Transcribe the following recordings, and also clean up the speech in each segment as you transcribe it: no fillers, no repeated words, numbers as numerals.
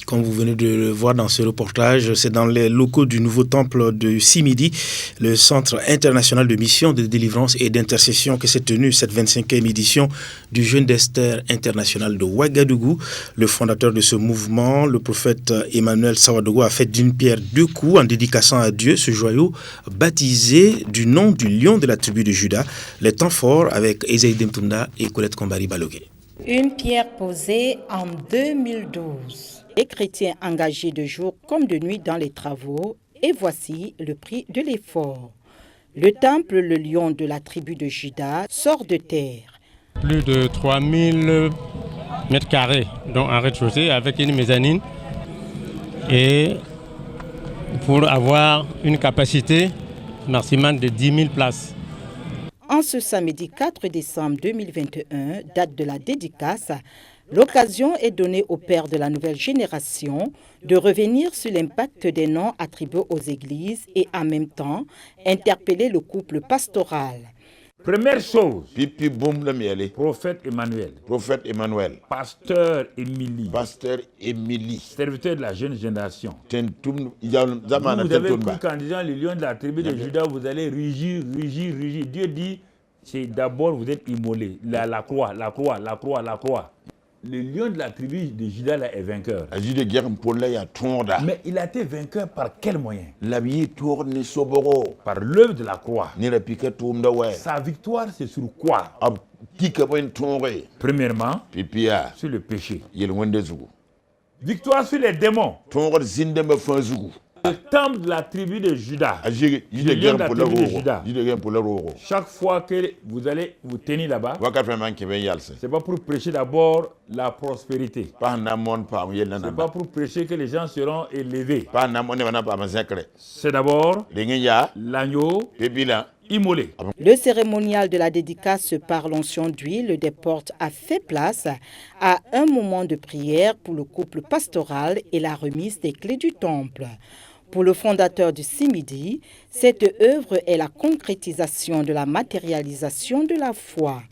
Comme vous venez de le voir dans ce reportage, c'est dans les locaux du nouveau temple de Simidi, le Centre international de mission, de délivrance et d'intercession, que s'est tenue cette 25e édition du Jeûne d'Esther international de Ouagadougou. Le fondateur de ce mouvement, le prophète Emmanuel Sawadogo, a fait d'une pierre deux coups en dédicaçant à Dieu ce joyau baptisé du nom du lion de la tribu de Juda. Les temps forts avec Ezaï Demtounda et Colette Kombari Balogué. Une pierre posée en 2012. Les chrétiens engagés de jour comme de nuit dans les travaux, et voici le prix de l'effort. Le temple, le lion de la tribu de Juda, sort de terre. Plus de 3000 mètres carrés, dont un rez-de-chaussée avec une mezzanine, et pour avoir une capacité maximale de 10 000 places. En ce samedi 4 décembre 2021, date de la dédicace, l'occasion est donnée aux pères de la nouvelle génération de revenir sur l'impact des noms attribués aux églises et en même temps interpeller le couple pastoral. Première chose, Pipi boum le miel. prophète Emmanuel, Prophète Emmanuel. pasteur Émilie, Pasteur Émilie. serviteur de la jeune génération. Vous Vous avez cru qu'en disant le lion de la tribu de Juda, vous allez rugir. Dieu dit, c'est d'abord vous êtes immolé. La croix. Le lion de la tribu de Juda là, est vainqueur. Mais il a été vainqueur par quel moyen? Par l'œuvre de la croix. Sa victoire, c'est sur quoi? Premièrement, sur le péché. Victoire sur les démons. Le temple de la tribu de Juda. Le lion de la tribu de Juda. Chaque fois que vous allez vous tenir là-bas, c'est pas pour prêcher d'abord la prospérité. C'est pas pour prêcher que les gens seront élevés. C'est d'abord l'agneau immolé. Le cérémonial de la dédicace par l'onction d'huile des portes a fait place à un moment de prière pour le couple pastoral et la remise des clés du temple. Pour le fondateur du Simidi, cette œuvre est la concrétisation de la matérialisation de la foi.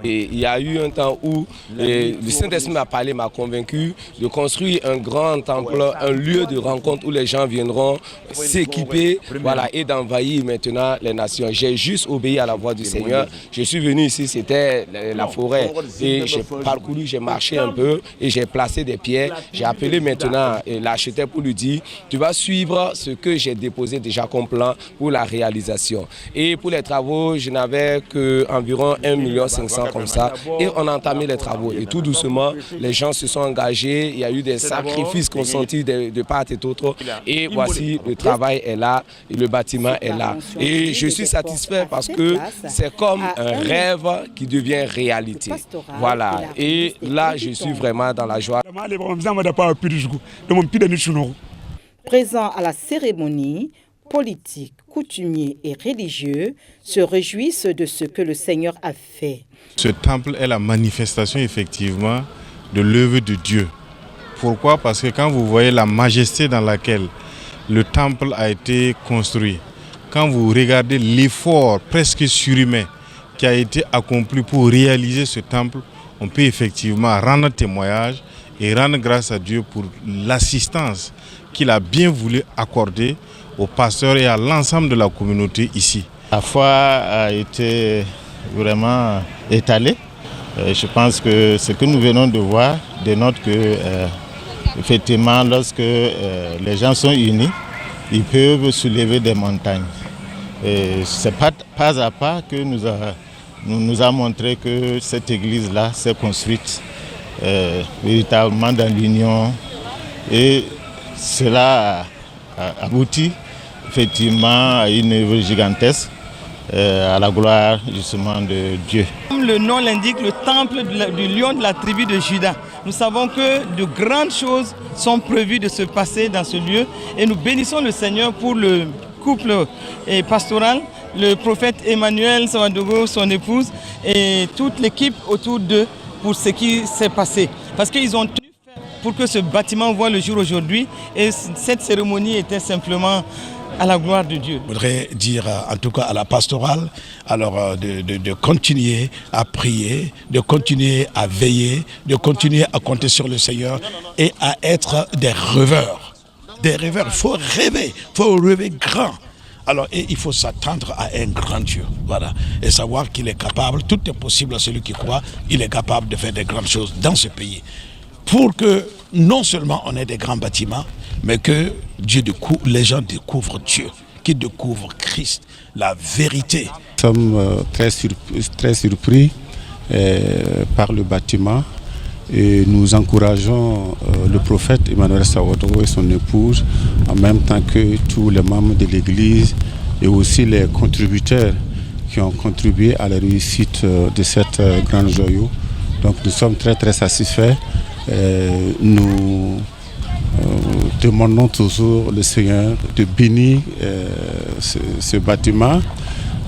Et il y a eu un temps où le Saint-Esprit m'a convaincu de construire un grand temple, un lieu de rencontre où les gens viendront s'équiper, voilà, et d'envahir maintenant les nations. J'ai juste obéi à la voix du Seigneur. Je suis venu ici, c'était la forêt, et j'ai parcouru, j'ai marché un peu et j'ai placé des pierres. J'ai appelé maintenant l'architecte pour lui dire, tu vas suivre ce que j'ai déposé déjà comme plan pour la réalisation. Et pour les travaux, je n'avais qu'environ 1,5 million comme ça, et on a entamé les travaux et tout doucement les gens se sont engagés, il y a eu des sacrifices consentis de part et d'autre, et voici le travail est là et le bâtiment est là, et je suis satisfait parce que c'est comme un rêve qui devient réalité, voilà, et là je suis vraiment dans la joie. Présent à la cérémonie, politiques, coutumiers et religieux se réjouissent de ce que le Seigneur a fait. Ce temple est la manifestation effectivement de l'œuvre de Dieu. Pourquoi? Parce que quand vous voyez la majesté dans laquelle le temple a été construit, quand vous regardez l'effort presque surhumain qui a été accompli pour réaliser ce temple, on peut effectivement rendre témoignage et rendre grâce à Dieu pour l'assistance qu'il a bien voulu accorder aux pasteurs et à l'ensemble de la communauté ici. La foi a été vraiment étalée. Je pense que ce que nous venons de voir dénote que effectivement lorsque les gens sont unis, ils peuvent soulever des montagnes. C'est pas à pas que nous a montré que cette église-là s'est construite véritablement dans l'union, et cela a abouti effectivement à une œuvre gigantesque à la gloire justement de Dieu. Comme le nom l'indique, le temple du lion de la tribu de Juda. Nous savons que de grandes choses sont prévues de se passer dans ce lieu, et nous bénissons le Seigneur pour le couple pastoral, le prophète Emmanuel Sawadogo, son épouse, et toute l'équipe autour d'eux pour ce qui s'est passé. Parce qu'ils ont tenu pour que ce bâtiment voit le jour aujourd'hui, et cette cérémonie était simplement à la gloire de Dieu. Je voudrais dire en tout cas à la pastorale alors de continuer à prier, de continuer à veiller, de continuer à compter sur le Seigneur et à être des rêveurs. Des rêveurs, il faut rêver grand. Alors, et il faut s'attendre à un grand Dieu, voilà, et savoir qu'il est capable, tout est possible à celui qui croit, il est capable de faire des grandes choses dans ce pays. Pour que non seulement on ait des grands bâtiments, mais que les gens découvrent Dieu, qu'ils découvrent Christ, la vérité. Nous sommes très surpris par le bâtiment et nous encourageons le prophète Emmanuel Saouadoro et son épouse, en même temps que tous les membres de l'Église et aussi les contributeurs qui ont contribué à la réussite de cette grande joyau. Donc nous sommes très satisfaits. Nous demandons toujours le Seigneur de bénir ce bâtiment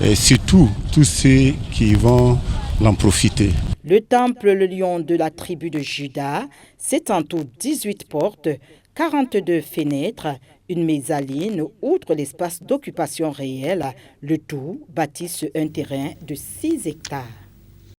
et surtout tous ceux qui vont l'en profiter. Le temple, le lion de la tribu de Juda, c'est en tout 18 portes, 42 fenêtres, une mezzaline, outre l'espace d'occupation réel, le tout bâti sur un terrain de 6 hectares.